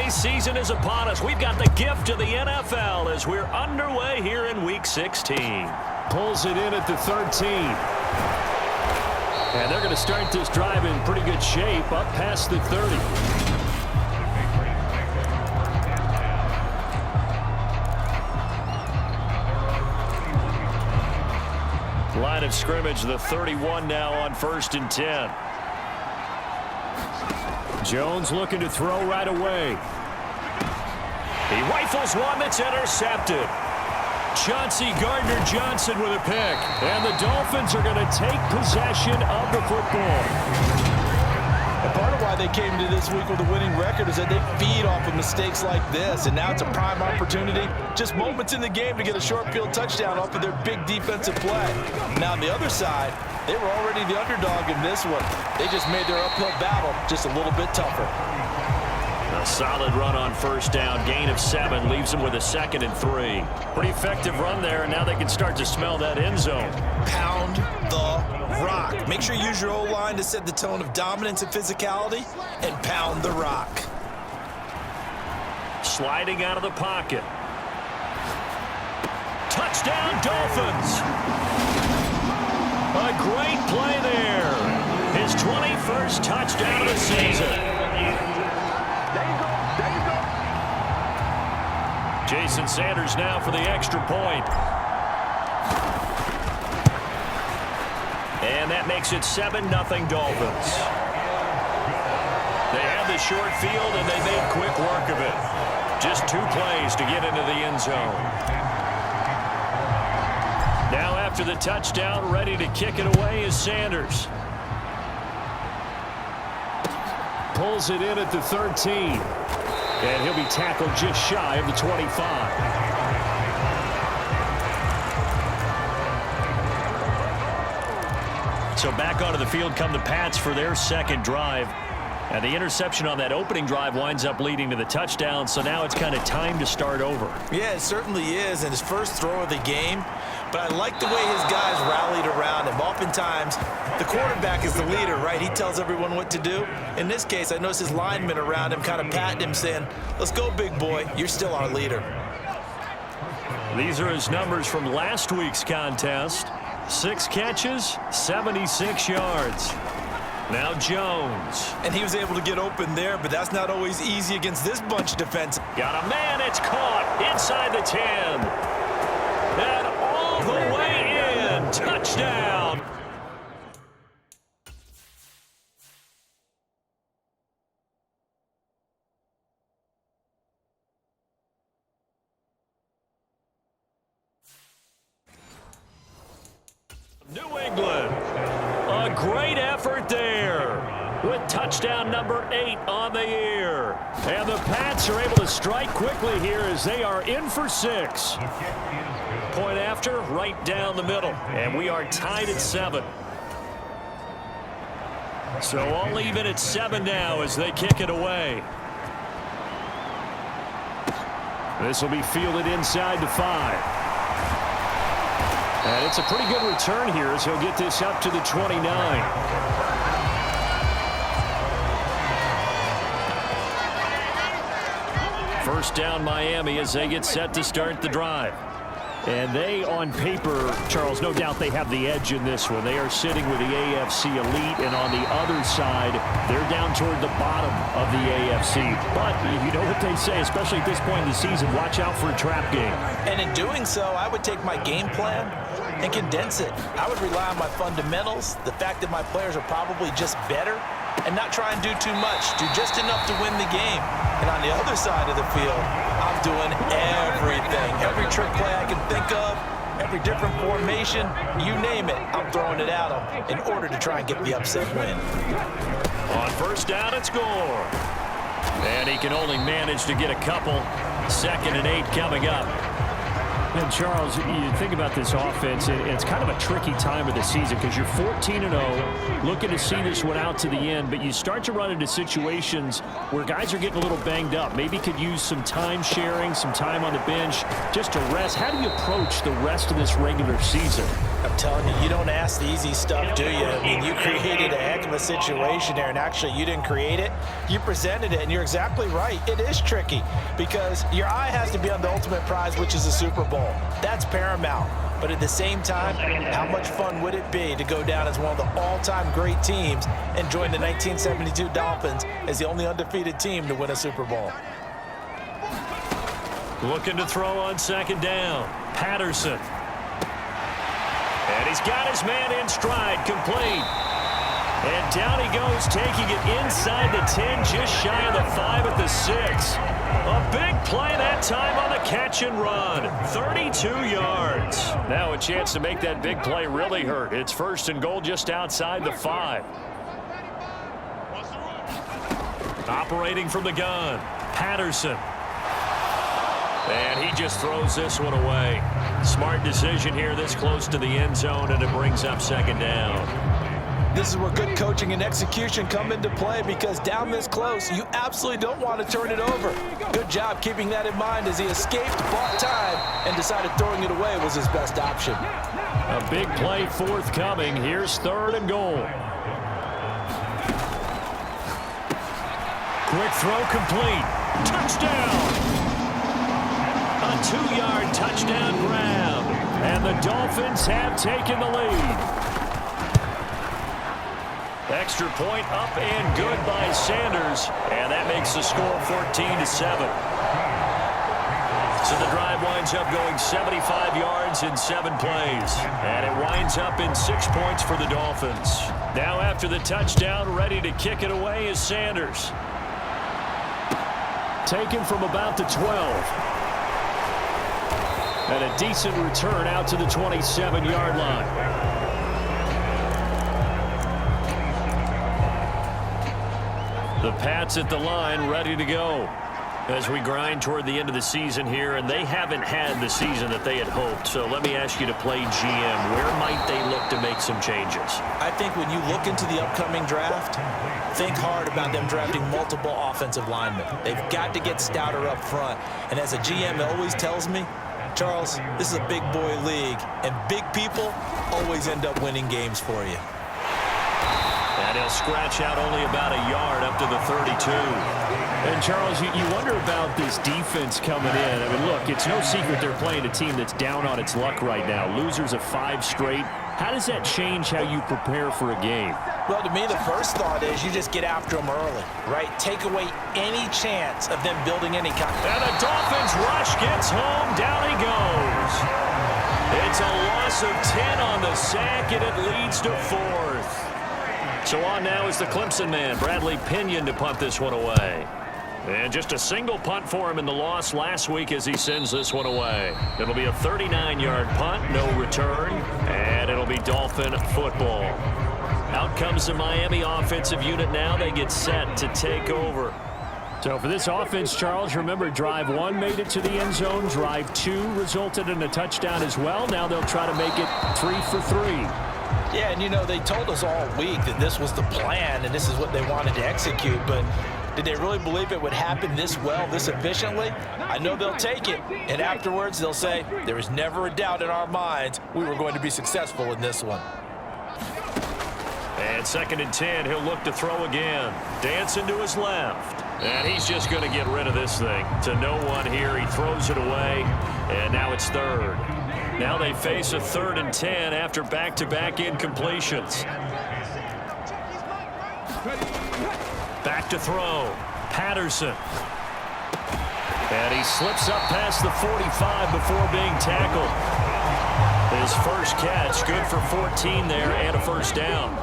Preseason is upon us. We've got the gift of the NFL as we're underway here in Week 16. Pulls it in at the 13. And they're going to start this drive in pretty good shape up past the 30. Line of scrimmage, the 31 now on 1st and 10. Jones looking to throw right away. He rifles one that's intercepted. Chauncey Gardner-Johnson with a pick. And the Dolphins are going to take possession of the football. And part of why they came to this week with a winning record is that they feed off of mistakes like this. And now it's a prime opportunity, just moments in the game, to get a short field touchdown off of their big defensive play. Now on the other side, they were already the underdog in this one. They just made their uphill battle just a little bit tougher. A solid run on 1st down. Gain of 7 leaves them with a 2nd and 3. Pretty effective run there, and now they can start to smell that end zone. Pound the rock. Make sure you use your O-line to set the tone of dominance and physicality, and pound the rock. Sliding out of the pocket. Touchdown, Dolphins. A great play there. His 21st touchdown of the season. Jason Sanders now for the extra point. And that makes it 7-0 Dolphins. They had the short field, and they made quick work of it. Just 2 plays to get into the end zone. Now after the touchdown, ready to kick it away is Sanders. Pulls it in at the 13. And he'll be tackled just shy of the 25. So back onto the field come the Pats for their 2nd drive. And the interception on that opening drive winds up leading to the touchdown. So now it's kind of time to start over. Yeah, it certainly is. And his first throw of the game. But I like the way his guys rallied around him. Oftentimes, the quarterback is the leader, right? He tells everyone what to do. In this case, I noticed his linemen around him kind of patting him, saying, "Let's go, big boy. You're still our leader." These are his numbers from last week's contest. 6 catches, 76 yards. Now Jones. And he was able to get open there, but that's not always easy against this bunch of defense. Got a man. It's caught inside the 10. And all the way in. Touchdown. New England. A great effort there with touchdown number 8 on the year. And the Pats are able to strike quickly here as they are in for 6. Point after, right down the middle. And we are tied at 7. So all even at 7 now as they kick it away. This will be fielded inside the 5. And it's a pretty good return here as he'll get this up to the 29. First down Miami as they get set to start the drive. And they, on paper, Charles, no doubt they have the edge in this one. They are sitting with the AFC elite, and on the other side, they're down toward the bottom of the AFC. But you know what they say, especially at this point in the season, watch out for a trap game. And in doing so, I would take my game plan and condense it. I would rely on my fundamentals, the fact that my players are probably just better, and not try and do too much, do just enough to win the game. And on the other side of the field, I'm doing everything. Every trick play I can think of, every different formation, you name it, I'm throwing it at them in order to try and get the upset win. On first down, it's Gore. And he can only manage to get a couple. 2nd and 8 coming up. And Charles, you think about this offense, and it's kind of a tricky time of the season because you're 14-0, looking to see this one out to the end, but you start to run into situations where guys are getting a little banged up. Maybe could use some time sharing, some time on the bench just to rest. How do you approach the rest of this regular season? I'm telling you, you don't ask the easy stuff, do you? I mean, you created a heck of a situation there, and actually you didn't create it. You presented it, and you're exactly right. It is tricky because your eye has to be on the ultimate prize, which is the Super Bowl. That's paramount. But at the same time, how much fun would it be to go down as one of the all-time great teams and join the 1972 Dolphins as the only undefeated team to win a Super Bowl? Looking to throw on second down. Patterson. And he's got his man in stride, complete. And down he goes, taking it inside the 10, just shy of the 5 at the 6. A big play that time on the catch and run. 32 yards. Now a chance to make that big play really hurt. It's first and goal just outside the 5. Operating from the gun, Patterson. And he just throws this one away. Smart decision here this close to the end zone, and it brings up second down. This is where good coaching and execution come into play, because down this close, you absolutely don't want to turn it over. Good job keeping that in mind as he escaped, bought time, and decided throwing it away was his best option. A big play forthcoming. Here's third and goal. Quick throw complete. Touchdown! A 2-yard touchdown grab. And the Dolphins have taken the lead. Extra point up and good by Sanders. And that makes the score 14-7. So the drive winds up going 75 yards in 7 plays. And it winds up in 6 points for the Dolphins. Now after the touchdown, ready to kick it away is Sanders. Taken from about the 12. And a decent return out to the 27-yard line. The Pats at the line, ready to go as we grind toward the end of the season here, and they haven't had the season that they had hoped. So let me ask you to play GM. Where might they look to make some changes? I think when you look into the upcoming draft, think hard about them drafting multiple offensive linemen. They've got to get stouter up front. And as a GM always tells me, Charles, this is a big boy league, and big people always end up winning games for you. And he'll scratch out only about a yard up to the 32. And, Charles, you wonder about this defense coming in. I mean, look, it's no secret they're playing a team that's down on its luck right now. Losers of 5 straight. How does that change how you prepare for a game? Well, to me, the first thought is you just get after them early, right? Take away any chance of them building any kind. And the Dolphins rush gets home. Down he goes. It's a loss of 10 on the sack, and it leads to 4th. So on now is the Clemson man, Bradley Pinion, to punt this one away. And just a single punt for him in the loss last week as he sends this one away. It'll be a 39-yard punt, no return, and it'll be Dolphin football. Out comes the Miami offensive unit now. They get set to take over. So for this offense, Charles, remember, drive 1 made it to the end zone. Drive 2 resulted in a touchdown as well. Now they'll try to make it 3 for 3. Yeah, and you know, they told us all week that this was the plan and this is what they wanted to execute, but did they really believe it would happen this well, this efficiently? I know they'll take it, and afterwards they'll say, there was never a doubt in our minds we were going to be successful in this one. And 2nd and 10, he'll look to throw again. Dancing to his left. And he's just going to get rid of this thing. To no one here, he throws it away, and now it's 3rd. Now they face a 3rd and 10 after back-to-back incompletions. Back to throw. Patterson. And he slips up past the 45 before being tackled. His first catch, good for 14 there and a first down.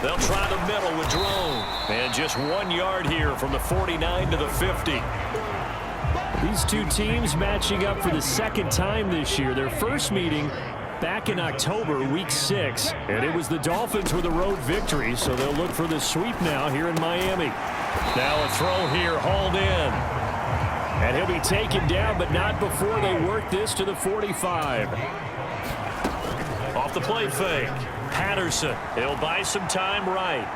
They'll try the middle with Jerome. And just 1 yard here from the 49 to the 50. These two teams matching up for the 2nd time this year. Their first meeting back in October, week 6. And it was the Dolphins with a road victory, so they'll look for the sweep now here in Miami. Now a throw here, hauled in. And he'll be taken down, but not before they work this to the 45. Off the play fake. Patterson. He'll buy some time right.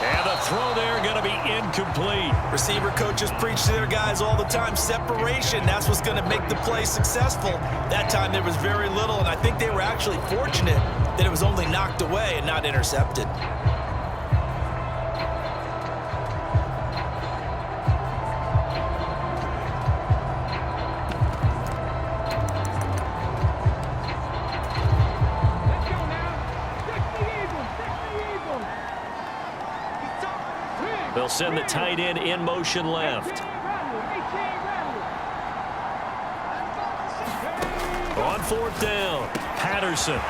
And the throw there going to be incomplete. Receiver coaches preach to their guys all the time, separation. That's what's going to make the play successful. That time there was very little, and I think they were actually fortunate that it was only knocked away and not intercepted. They'll send the tight end in motion left. On fourth down, Patterson.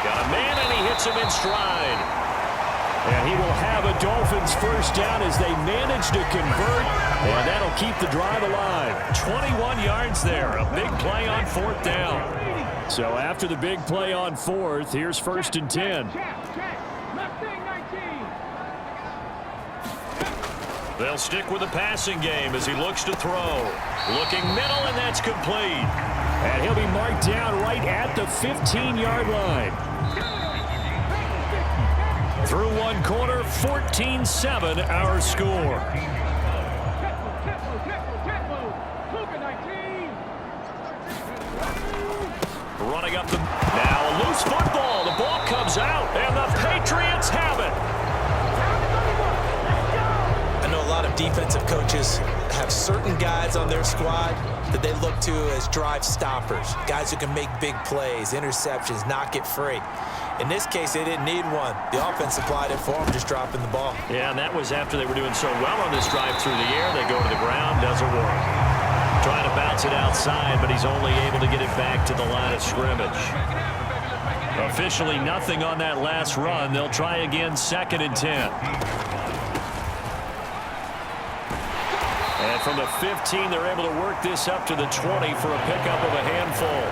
Got a man, and he hits him in stride. And he will have a Dolphins first down as they manage to convert. And that'll keep the drive alive. 21 yards there. A big play on fourth down. So after the big play on fourth, here's first and 10. They'll stick with the passing game as he looks to throw. Looking middle, and that's complete. And he'll be marked down right at the 15-yard line. Through one quarter, 14-7 our score. Running up the... Now a loose football. The ball comes out, and the Patriots have it. I know a lot of defensive coaches have certain guys on their squad that they look to as drive stoppers, guys who can make big plays, interceptions, knock it free. In this case, they didn't need one. The offense supplied it for them, just dropping the ball. Yeah, and that was after they were doing so well on this drive through the air. They go to the ground, doesn't work. Trying to bounce it outside, but he's only able to get it back to the line of scrimmage. Officially nothing on that last run. They'll try again, second and 10. And from the 15, they're able to work this up to the 20 for a pickup of a handful.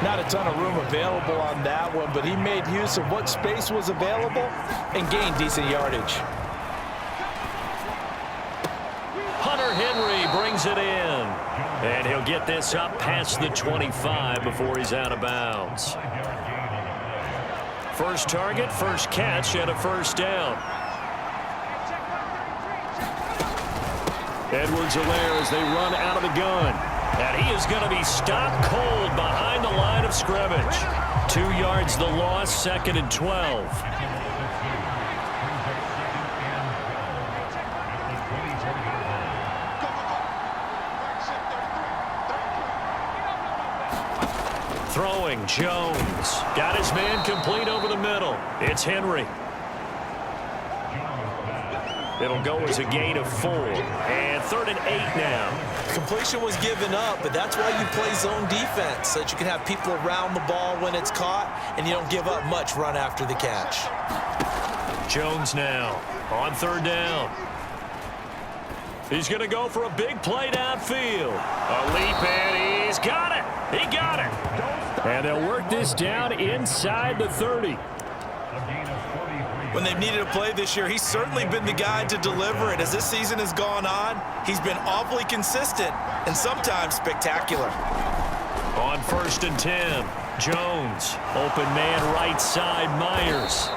Not a ton of room available on that one, but he made use of what space was available and gained decent yardage. Hunter Henry brings it in. And he'll get this up past the 25 before he's out of bounds. First target, first catch, and a first down. Edwards-Helaire as they run out of the gun. And he is going to be stopped cold behind the line of scrimmage. 2 yards the loss, second and 12. Throwing, Jones. Got his man complete over the middle. It's Henry. It'll go as a gain of 4. And third and 8 now. Completion was given up, but that's why you play zone defense, so that you can have people around the ball when it's caught, and you don't give up much run after the catch. Jones now on third down. He's going to go for a big play downfield. A leap, and he's got it. He got it. And they'll work this down inside the 30. When they've needed a play this year, he's certainly been the guy to deliver it. As this season has gone on, he's been awfully consistent and sometimes spectacular. On first and 10, Jones. Open man right side, Myers.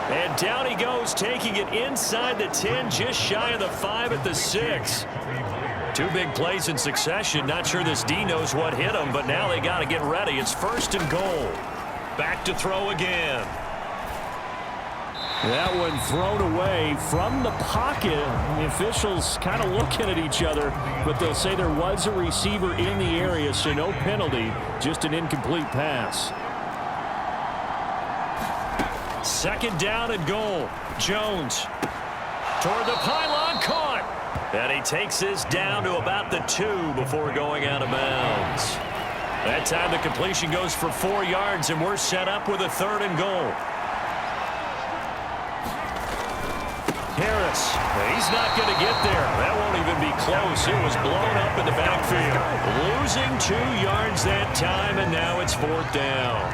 And down he goes, taking it inside the 10, just shy of the 5 at the 6. 2 big plays in succession. Not sure this D knows what hit him, but now they got to get ready. It's first and goal. Back to throw again. That one thrown away from the pocket. The officials kind of looking at each other, but they'll say there was a receiver in the area, so no penalty, just an incomplete pass. Second down and goal. Jones toward the pylon, caught. And he takes this down to about the 2 before going out of bounds. That time the completion goes for 4 yards, and we're set up with a third and goal. Harris, he's not going to get there. That won't even be close. It was blown up in the backfield. Losing 2 yards that time, and now it's fourth down.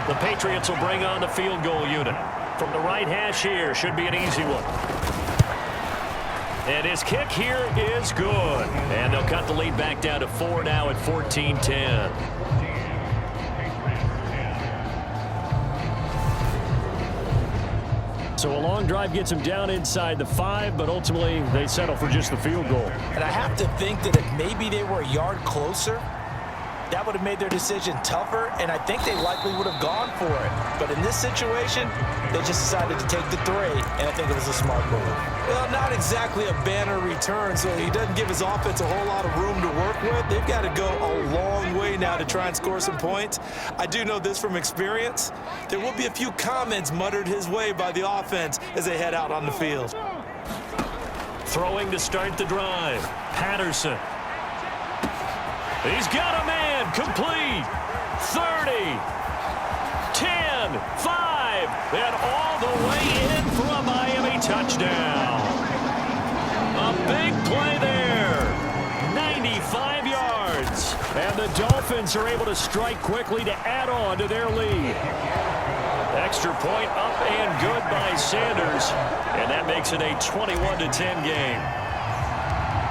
The Patriots will bring on the field goal unit. From the right hash here, should be an easy one. And his kick here is good. And they'll cut the lead back down to 4 now at 14-10. So a long drive gets them down inside the 5, but ultimately they settle for just the field goal. And I have to think that if maybe they were a yard closer, that would have made their decision tougher, and I think they likely would have gone for it. But in this situation, they just decided to take the 3, and I think it was a smart move. Well, not exactly a banner return, so he doesn't give his offense a whole lot of room to work with. They've got to go a long way now to try and score some points. I do know this from experience. There will be a few comments muttered his way by the offense as they head out on the field. Throwing to start the drive. Patterson. He's got a man, complete, 30, 10, 5, and all the way in for a Miami touchdown. A big play there, 95 yards, and the Dolphins are able to strike quickly to add on to their lead. Extra point up and good by Sanders, and that makes it a 21-10 game.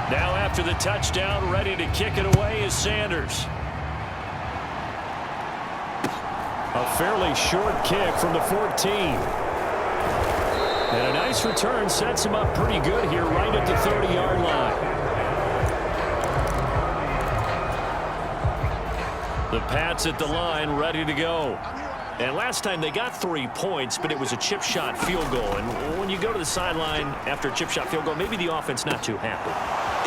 Now after the touchdown, ready to kick it away is Sanders. A fairly short kick from the 14. And a nice return sets him up pretty good here right at the 30-yard line. The Pats at the line ready to go. And last time they got 3 points, but it was a chip shot field goal. And when you go to the sideline after a chip shot field goal, maybe the offense not too happy.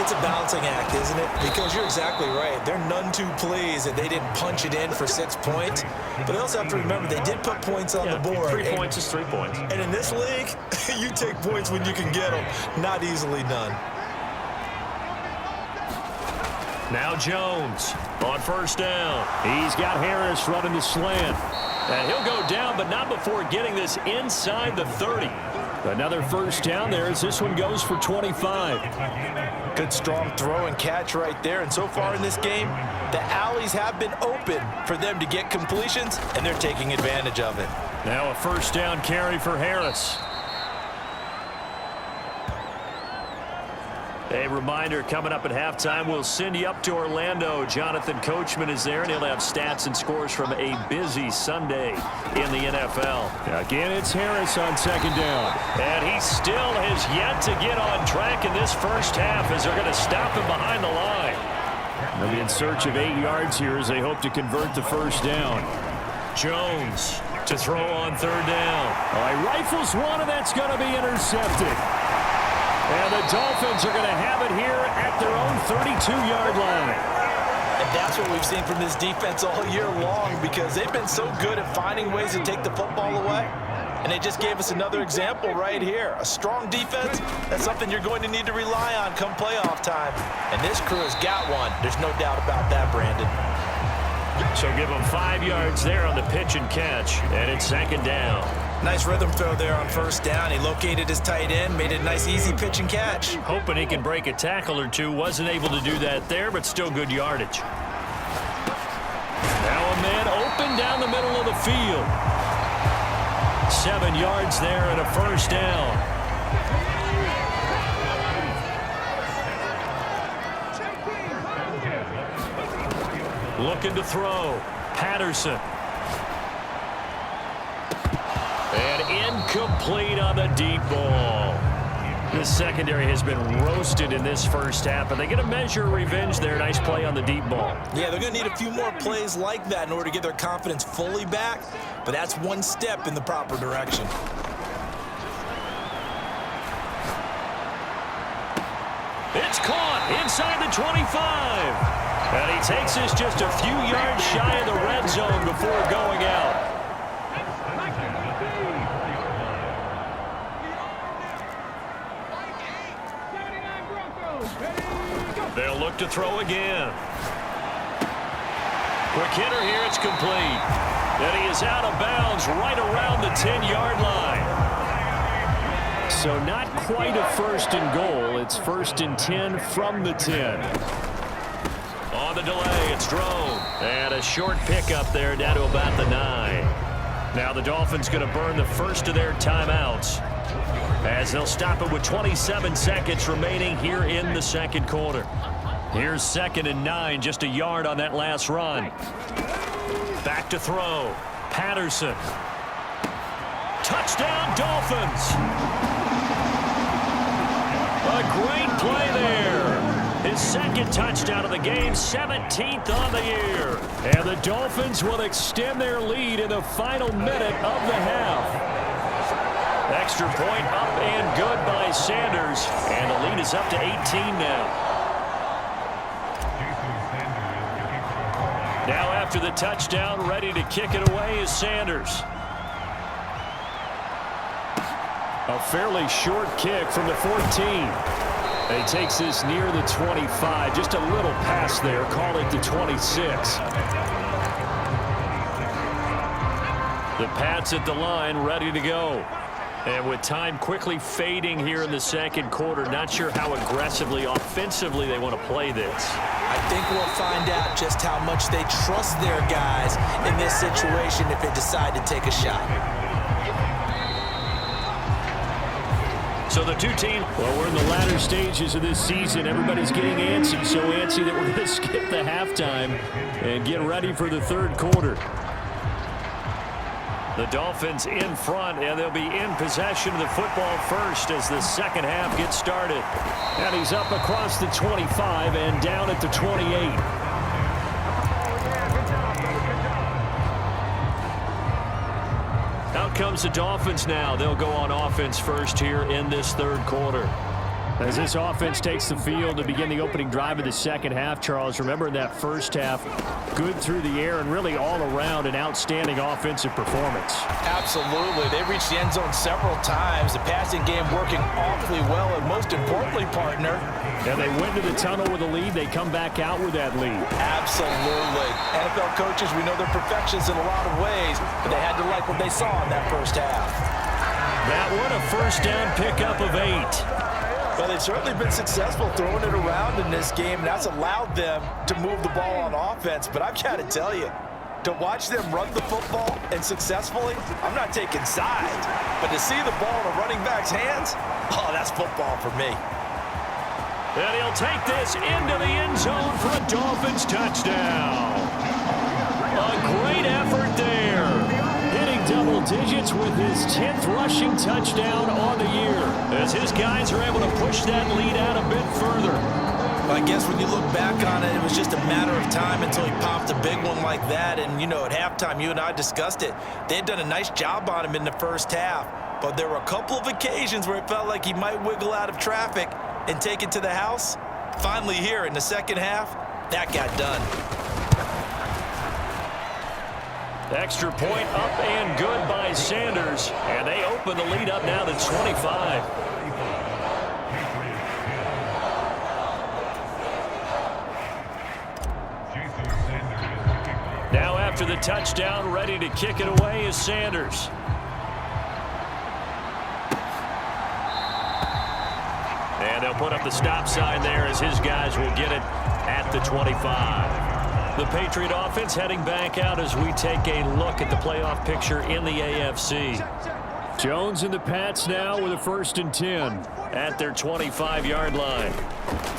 It's a balancing act, isn't it? Because you're exactly right. They're none too pleased that they didn't punch it in for 6 points. But they also have to remember they did put points on the board. 3 points is 3 points. And in this league, you take points when you can get them. Not easily done. Now Jones on first down. He's got Harris running the slant. And he'll go down, but not before getting this inside the 30. Another first down there as this one goes for 25. Good strong throw and catch right there. And so far in this game, the alleys have been open for them to get completions, and they're taking advantage of it. Now a first down carry for Harris. A reminder, coming up at halftime, we'll send you up to Orlando. Jonathan Coachman is there, and he'll have stats and scores from a busy Sunday in the NFL. Again, it's Harris on second down. And he still has yet to get on track in this first half as they're going to stop him behind the line. They'll be in search of 8 yards here as they hope to convert the first down. Jones to throw on third down. All right, rifles one, and that's going to be intercepted. And the Dolphins are going to have it here at their own 32-yard line. And that's what we've seen from this defense all year long, because they've been so good at finding ways to take the football away. And they just gave us another example right here. A strong defense, that's something you're going to need to rely on come playoff time. And this crew has got one. There's no doubt about that, Brandon. So give them 5 yards there on the pitch and catch, and it's second down. Nice rhythm throw there on first down. He located his tight end, made it a nice, easy pitch and catch. Hoping he can break a tackle or two. Wasn't able to do that there, but still good yardage. Now a man open down the middle of the field. 7 yards there and a first down. Looking to throw. Patterson. And incomplete on the deep ball. The secondary has been roasted in this first half, and they get a measure of revenge there. Nice play on the deep ball. Yeah, they're going to need a few more plays like that in order to get their confidence fully back, but that's one step in the proper direction. It's caught inside the 25. And he takes us just a few yards shy of the red zone before going out. They'll look to throw again. Quick hitter here, it's complete. And he is out of bounds right around the 10-yard line. So not quite a first and goal. It's first and 10 from the 10. On the delay, it's Drone. And a short pickup there down to about the 9. Now the Dolphins going to burn the first of their timeouts, as they'll stop it with 27 seconds remaining here in the second quarter. Here's second and 9, just a yard on that last run. Back to throw. Patterson. Touchdown, Dolphins. A great play there. His second touchdown of the game, 17th on the year. And the Dolphins will extend their lead in the final minute of the half. Extra point up and good by Sanders. And the lead is up to 18 now. Now after the touchdown, ready to kick it away is Sanders. A fairly short kick from the 14. He takes this near the 25. Just a little pass there. Call it the 26. The Pats at the line, ready to go. And with time quickly fading here in the second quarter, not sure how aggressively, offensively they want to play this. I think we'll find out just how much they trust their guys in this situation if they decide to take a shot. So the two teams, well, we're in the latter stages of this season. Everybody's getting antsy, so antsy that we're going to skip the halftime and get ready for the third quarter. The Dolphins in front, and they'll be in possession of the football first as the second half gets started. And he's up across the 25 and down at the 28. Out comes the Dolphins now. They'll go on offense first here in this third quarter. As this offense takes the field to begin the opening drive of the second half, Charles, remember in that first half, good through the air and really all around an outstanding offensive performance. Absolutely. They reached the end zone several times. The passing game working awfully well, and most importantly, partner. And they went to the tunnel with a lead. They come back out with that lead. Absolutely. NFL coaches, we know they're perfectionists in a lot of ways, but they had to like what they saw in that first half. That one, a first down pickup of 8. Well, they've certainly been successful throwing it around in this game, and that's allowed them to move the ball on offense. But I've got to tell you, to watch them run the football and successfully, I'm not taking sides. But to see the ball in a running back's hands, oh, that's football for me. And he'll take this into the end zone for a Dolphins touchdown. A great effort there. Hitting double digits with his 10th rushing touchdown on the year, as his guys are able to push that lead out a bit further. Well, I guess when you look back on it, it was just a matter of time until he popped a big one like that. And, you know, at halftime, you and I discussed it. They had done a nice job on him in the first half. But there were a couple of occasions where it felt like he might wiggle out of traffic and take it to the house. Finally here in the second half, that got done. Extra point up and good by Sanders. And they open the lead up now to 25. Now after the touchdown, ready to kick it away is Sanders. And they'll put up the stop sign there as his guys will get it at the 25. The Patriot offense heading back out as we take a look at the playoff picture in the AFC. Jones and the Pats now with a 1st and 10 at their 25-yard line.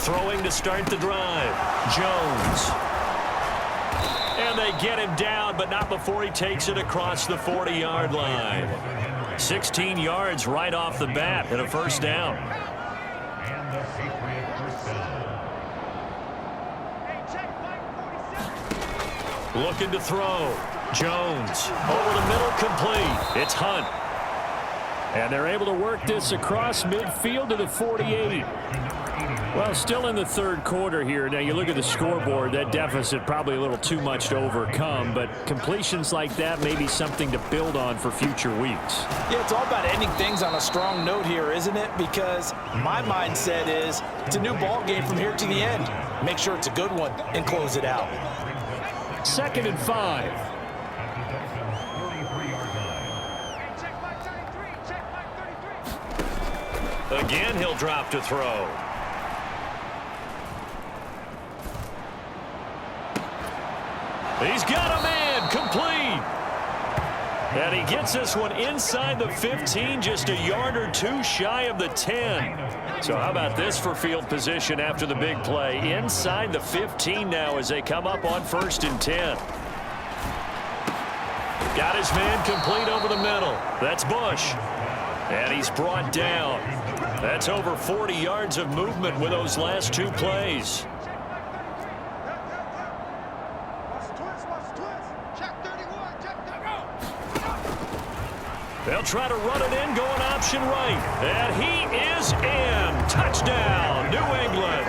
Throwing to start the drive. Jones. And they get him down, but not before he takes it across the 40-yard line. 16 yards right off the bat and a first down. Looking to throw. Jones over the middle, complete. It's Hunt. And they're able to work this across midfield to the 48. Well, still in the third quarter here. Now, you look at the scoreboard, that deficit probably a little too much to overcome, but completions like that may be something to build on for future weeks. Yeah, it's all about ending things on a strong note here, isn't it? Because my mindset is it's a new ball game from here to the end. Make sure it's a good one and close it out. 2nd and 5. Again, he'll drop to throw. He's got a man, complete. And he gets this one inside the 15, just a yard or two shy of the 10. So how about this for field position after the big play? Inside the 15 now as they come up on 1st and 10. Got his man complete over the middle. That's Bush. And he's brought down. That's over 40 yards of movement with those last two plays. They'll try to run it in, going option right. And he is in. Touchdown, New England.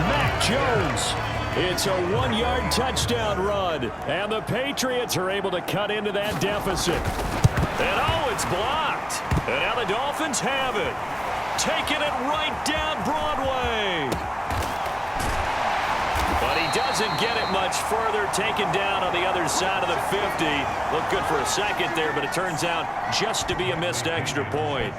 Mac Jones. It's a 1-yard touchdown run. And the Patriots are able to cut into that deficit. And oh, it's blocked. And now the Dolphins have it. Taking it right down Broadway. But he doesn't get it much further. Taken down on the other side of the 50. Looked good for a second there, but it turns out just to be a missed extra point.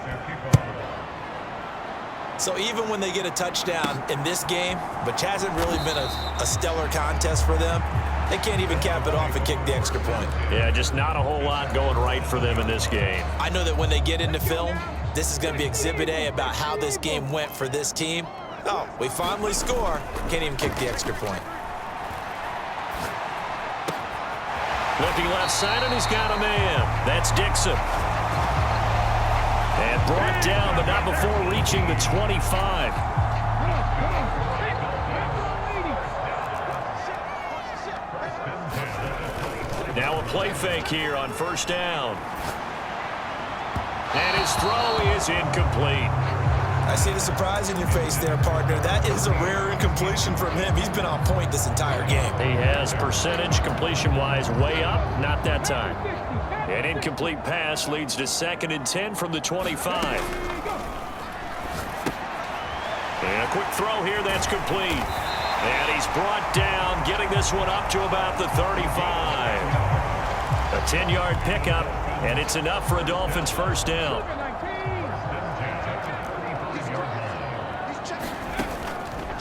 So even when they get a touchdown in this game, which hasn't really been a stellar contest for them, they can't even cap it off and kick the extra point. Yeah, just not a whole lot going right for them in this game. I know that when they get into film, this is going to be Exhibit A about how this game went for this team. Oh, we finally score. Can't even kick the extra point. Looking left side, and he's got a man. That's Dixon. And brought down, but not before reaching the 25. Now a play fake here on first down. And his throw is incomplete. I see the surprise in your face there, partner. That is a rare incompletion from him. He's been on point this entire game. He has percentage completion-wise way up, not that time. An incomplete pass leads to 2nd and 10 from the 25. And a quick throw here, that's complete. And he's brought down, getting this one up to about the 35. A 10-yard pickup, and it's enough for a Dolphins first down.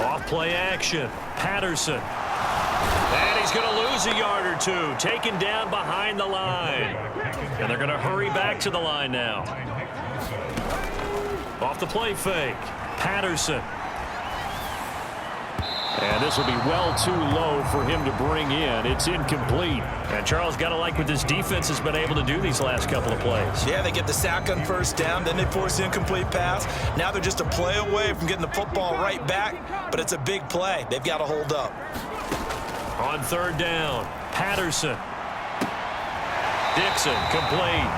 Off play action, Patterson. And he's going to lose a yard or two, taken down behind the line. And they're going to hurry back to the line now. Off the play fake, Patterson. And this will be well too low for him to bring in. It's incomplete. And Charles, got to like what this defense has been able to do these last couple of plays. Yeah, they get the sack on first down, then they force the incomplete pass. Now they're just a play away from getting the football right back, but it's a big play. They've got to hold up. On third down, Patterson. Dixon, complete.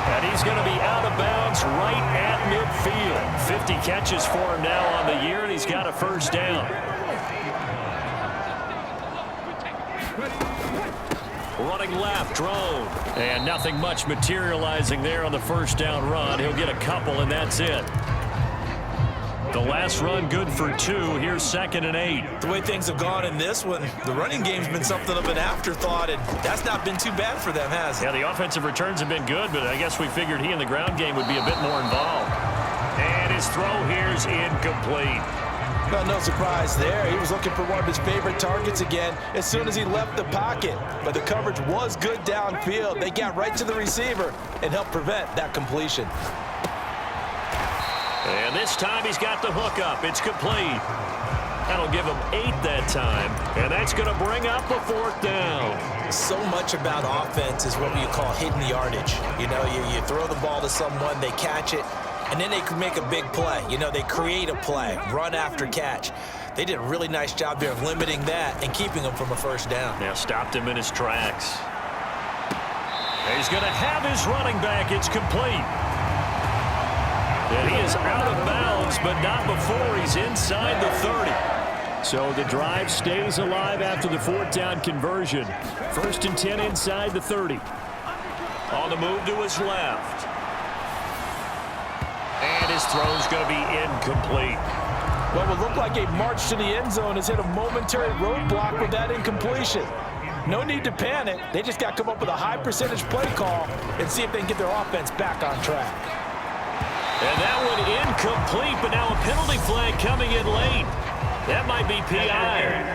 And he's going to be out of bounds right at midfield. 50 catches for him now on the year, and he's got a first down. Running left, drone. And nothing much materializing there on the first down run. He'll get a couple, and that's it. The last run good for 2. Here's 2nd and 8. The way things have gone in this one, the running game's been something of an afterthought, and that's not been too bad for them, has it? Yeah, the offensive returns have been good, but I guess we figured he in the ground game would be a bit more involved. And his throw here's incomplete. Well, no surprise there. He was looking for one of his favorite targets again as soon as he left the pocket. But the coverage was good downfield. They got right to the receiver and helped prevent that completion. And this time he's got the hook up. It's complete. That'll give him 8 that time. And that's going to bring up a 4th down. So much about offense is what you call hidden yardage. You know, you throw the ball to someone, they catch it, and then they can make a big play. You know, they create a play, run after catch. They did a really nice job there of limiting that and keeping him from a first down. Now stopped him in his tracks. He's going to have his running back. It's complete. And he is out of bounds, but not before he's inside the 30. So the drive stays alive after the 4th down conversion. 1st and 10 inside the 30. On the move to his left. And his throw's going to be incomplete. What would look like a march to the end zone has hit a momentary roadblock with that incompletion. No need to panic. They just got to come up with a high percentage play call and see if they can get their offense back on track. And that one incomplete, but now a penalty flag coming in late. That might be PI.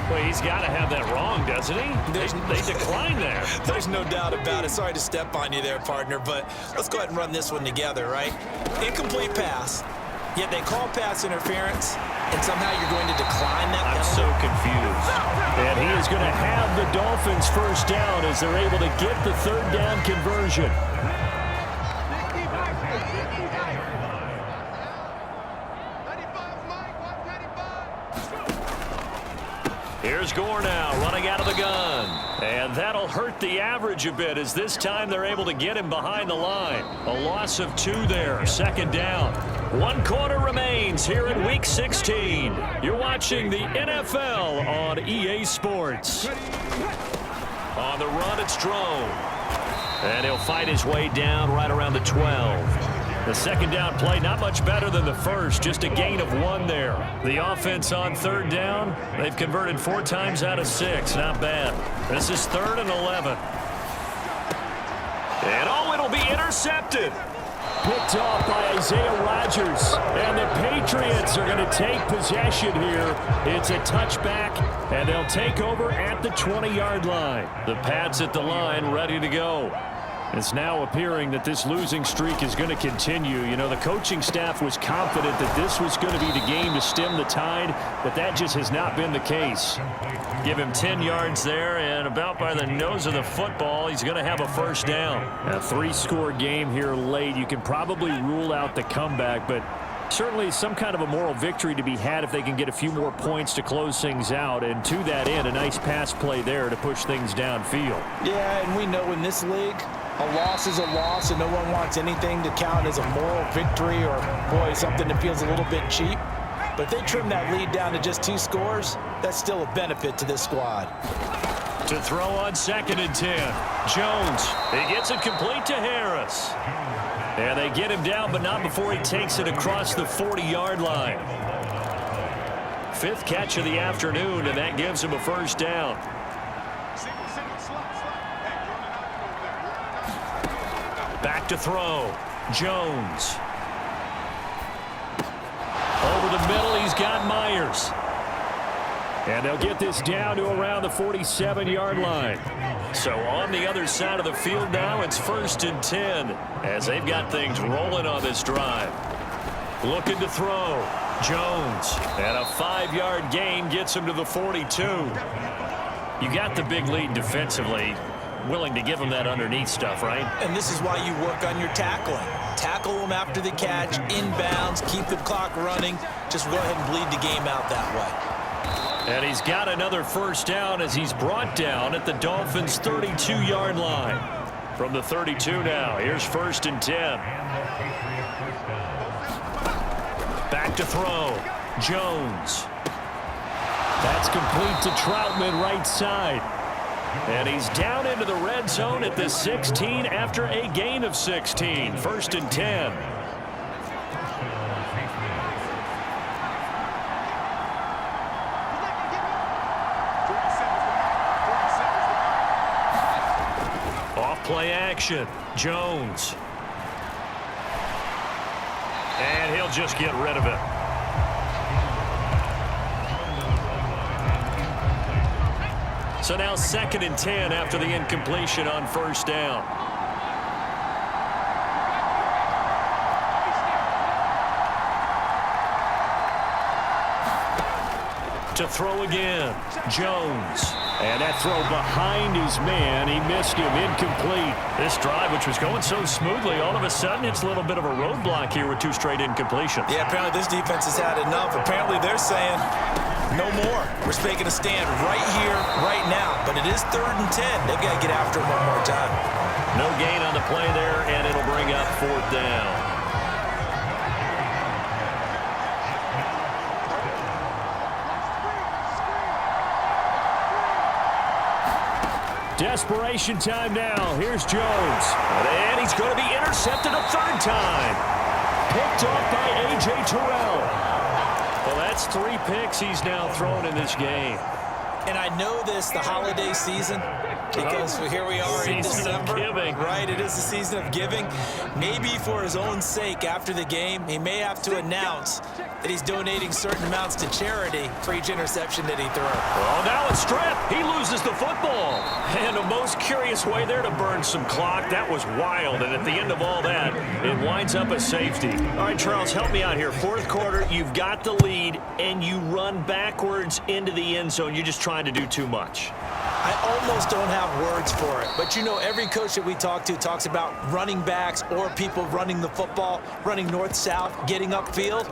Well, he's got to have that wrong, doesn't he? They decline there. There's no doubt about it. Sorry to step on you there, partner, but let's go ahead and run this one together, right? Incomplete pass, yet they call pass interference, and somehow you're going to decline that penalty. I'm so confused. And he is going to have the Dolphins first down as they're able to get the third down conversion. Here's Gore now running out of the gun. And that'll hurt the average a bit as this time they're able to get him behind the line. A loss of 2 there, second down. 1 quarter remains here in Week 16. You're watching the NFL on EA Sports. On the run, it's Drone. And he'll fight his way down right around the 12. The second down play, not much better than the first, just a gain of 1 there. The offense on third down, they've converted 4 times out of 6. Not bad. This is 3rd and 11. And oh, it'll be intercepted. Picked off by Isaiah Rodgers. And the Patriots are going to take possession here. It's a touchback, and they'll take over at the 20-yard line. The Pats at the line, ready to go. It's now appearing that this losing streak is going to continue. You know, the coaching staff was confident that this was going to be the game to stem the tide, but that just has not been the case. Give him 10 yards there, and about by the nose of the football, he's going to have a first down. A 3-score game here late. You can probably rule out the comeback, but certainly some kind of a moral victory to be had if they can get a few more points to close things out. And to that end, a nice pass play there to push things downfield. Yeah, and we know in this league, a loss is a loss, and no one wants anything to count as a moral victory or, boy, something that feels a little bit cheap. But if they trim that lead down to just 2 scores, that's still a benefit to this squad. To throw on 2nd and 10. Jones, he gets it complete to Harris. And they get him down, but not before he takes it across the 40-yard line. 5th catch of the afternoon, and that gives him a first down. Back to throw. Jones. Over the middle, he's got Myers. And they'll get this down to around the 47-yard line. So on the other side of the field now, it's 1st and 10 as they've got things rolling on this drive. Looking to throw. Jones. And a 5-yard gain gets him to the 42. You got the big lead defensively. Willing to give him that underneath stuff, right? And this is why you work on your tackling. Tackle them after the catch, inbounds, keep the clock running. Just go ahead and bleed the game out that way. And he's got another first down as he's brought down at the Dolphins' 32-yard line. From the 32 now, here's 1st and 10. Back to throw. Jones. That's complete to Troutman, right side. And he's down into the red zone at the 16 after a gain of 16. 1st and 10. Off play action. Jones. And he'll just get rid of it. So now 2nd and 10 after the incompletion on first down. To throw again. Jones. And that throw behind his man. He missed him. Incomplete. This drive, which was going so smoothly, all of a sudden it's a little bit of a roadblock here with 2 straight incompletions. Yeah, apparently this defense has had enough. Apparently they're saying no more. We're making a stand right here, right now. But it is 3rd and 10. They've got to get after him one more time. No gain on the play there, and it'll bring up 4th down. Desperation time now. Here's Jones. And he's going to be intercepted a 3rd time. Picked off by A.J. Terrell. Well, that's 3 picks he's now thrown in this game. And I know this, the holiday season, because here we are in December. Right, it is the season of giving. Maybe for his own sake after the game, he may have to announce that he's donating certain amounts to charity for each interception that he throws. Well, now a strip. He loses loses the football. And a most curious way there to burn some clock. That was wild. And at the end of all that, it winds up a safety. All right, Charles, help me out here. Fourth quarter, you've got the lead, and you run backwards into the end zone. You're just trying to do too much. I almost don't have words for it. But, you know, every coach that we talk to talks about running backs or people running the football, running north-south, getting upfield.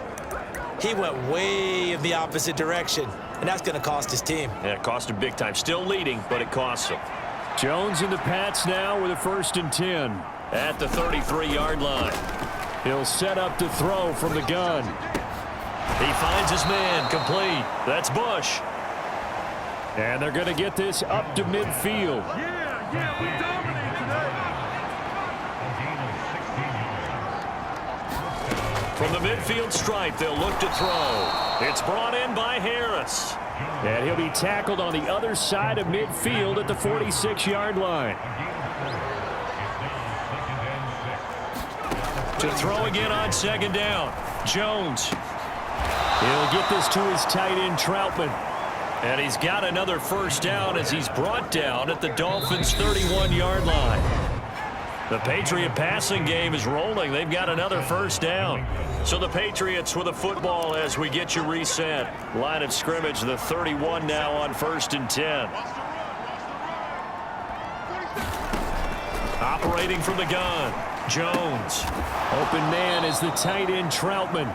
He went way in the opposite direction, and that's going to cost his team. Yeah, it cost him big time. Still leading, but it costs him. Jones and the Pats now with a 1st and 10. At the 33-yard line. He'll set up to throw from the gun. He finds his man, complete. That's Bush. And they're going to get this up to midfield. Yeah, we dominate today. From the midfield stripe, they'll look to throw. It's brought in by Harris. And he'll be tackled on the other side of midfield at the 46-yard line. To throw again on 2nd down. Jones. He'll get this to his tight end, Troutman. And he's got another 1st down as he's brought down at the Dolphins' 31-yard line. The Patriot passing game is rolling. They've got another 1st down. So the Patriots with a football as we get you reset. Line of scrimmage, the 31 now on 1st and 10. Operating from the gun, Jones. Open man is the tight end, Troutman.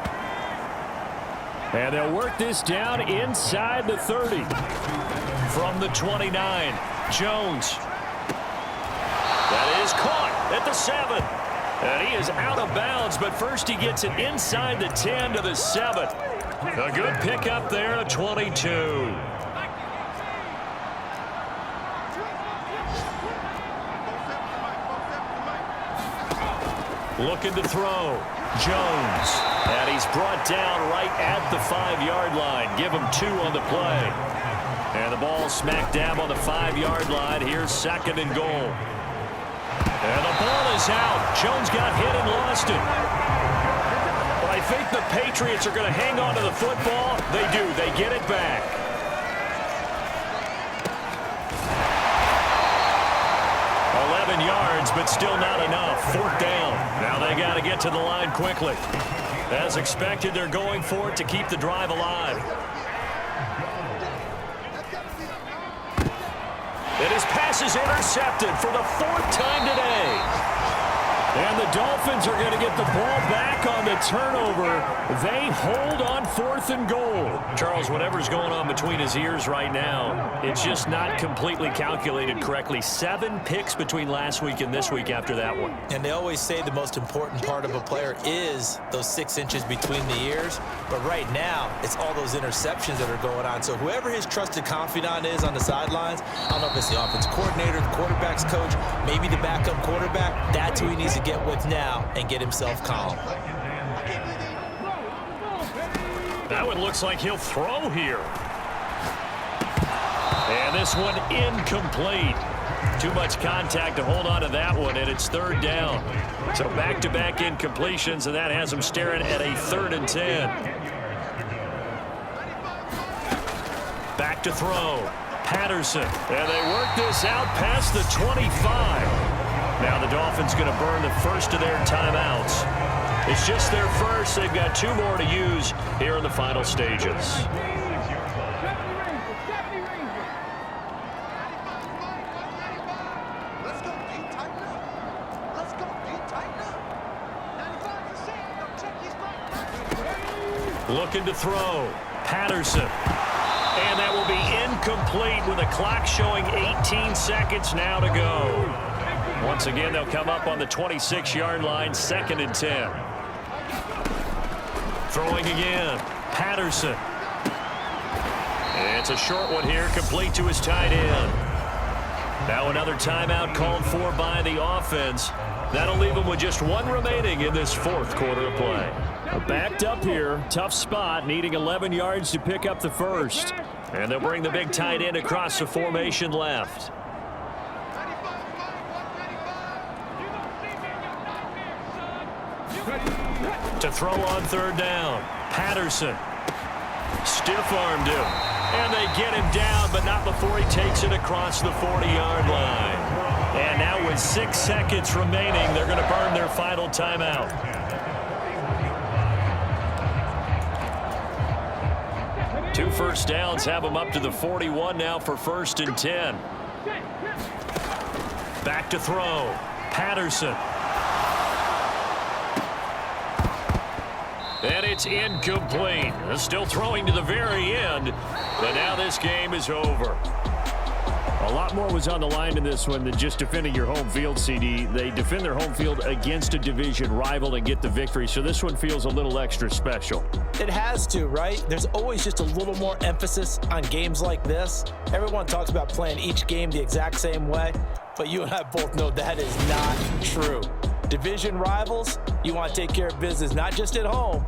And they'll work this down inside the 30. From the 29, Jones. That is caught at the 7. And he is out of bounds, but first he gets it inside the 10 to the 7. A good pickup there at 22. Looking to throw. Jones. And he's brought down right at the 5-yard line. Give him 2 on the play. And the ball smack dab on the 5-yard line. Here's 2nd and goal. And the ball is out. Jones got hit and lost it. But I think the Patriots are going to hang on to the football. They do. They get it back. Yards, but still not enough. 4th down. Now they got to get to the line quickly. As expected, they're going for it to keep the drive alive. And his pass is intercepted for the 4th time today. And the Dolphins are going to get the ball back on the turnover. They hold on 4th and goal. Charles, whatever's going on between his ears right now, it's just not completely calculated correctly. 7 picks between last week and this week after that one. And they always say the most important part of a player is those 6 inches between the ears. But right now, it's all those interceptions that are going on. So whoever his trusted confidant is on the sidelines, I don't know if it's the offense coordinator, the quarterback's coach, maybe the backup quarterback, that's who he needs to get with now and get himself calm. That one looks like he'll throw here. And this one incomplete. Too much contact to hold on to that one, and it's 3rd down. So back-to-back incompletions, and that has him staring at a 3rd and 10. Back to throw. Patterson. And they work this out past the 25. Now the Dolphins going to burn the first of their timeouts. It's just their first. They've got 2 more to use here in the final stages. Looking to throw. Patterson. And that will be incomplete with a clock showing 18 seconds now to go. Once again, they'll come up on the 26-yard line, 2nd and 10. Throwing again. Patterson. It's a short one here, complete to his tight end. Now another timeout called for by the offense. That'll leave them with just 1 remaining in this 4th quarter of play. Backed up here, tough spot, needing 11 yards to pick up the first. And they'll bring the big tight end across the formation left. To throw on 3rd down. Patterson. Stiff-armed him. And they get him down, but not before he takes it across the 40-yard line. And now with 6 seconds remaining, they're going to burn their final timeout. Two first downs have them up to the 41 now for 1st and 10. Back to throw. Patterson. And it's incomplete. Still throwing to the very end, but now this game is over. A lot more was on the line in this one than just defending your home field, CD. They defend their home field against a division rival and get the victory, so this one feels a little extra special. It has to, right? There's always just a little more emphasis on games like this. Everyone talks about playing each game the exact same way, but you and I both know that is not true. Division rivals, you want to take care of business not just at home,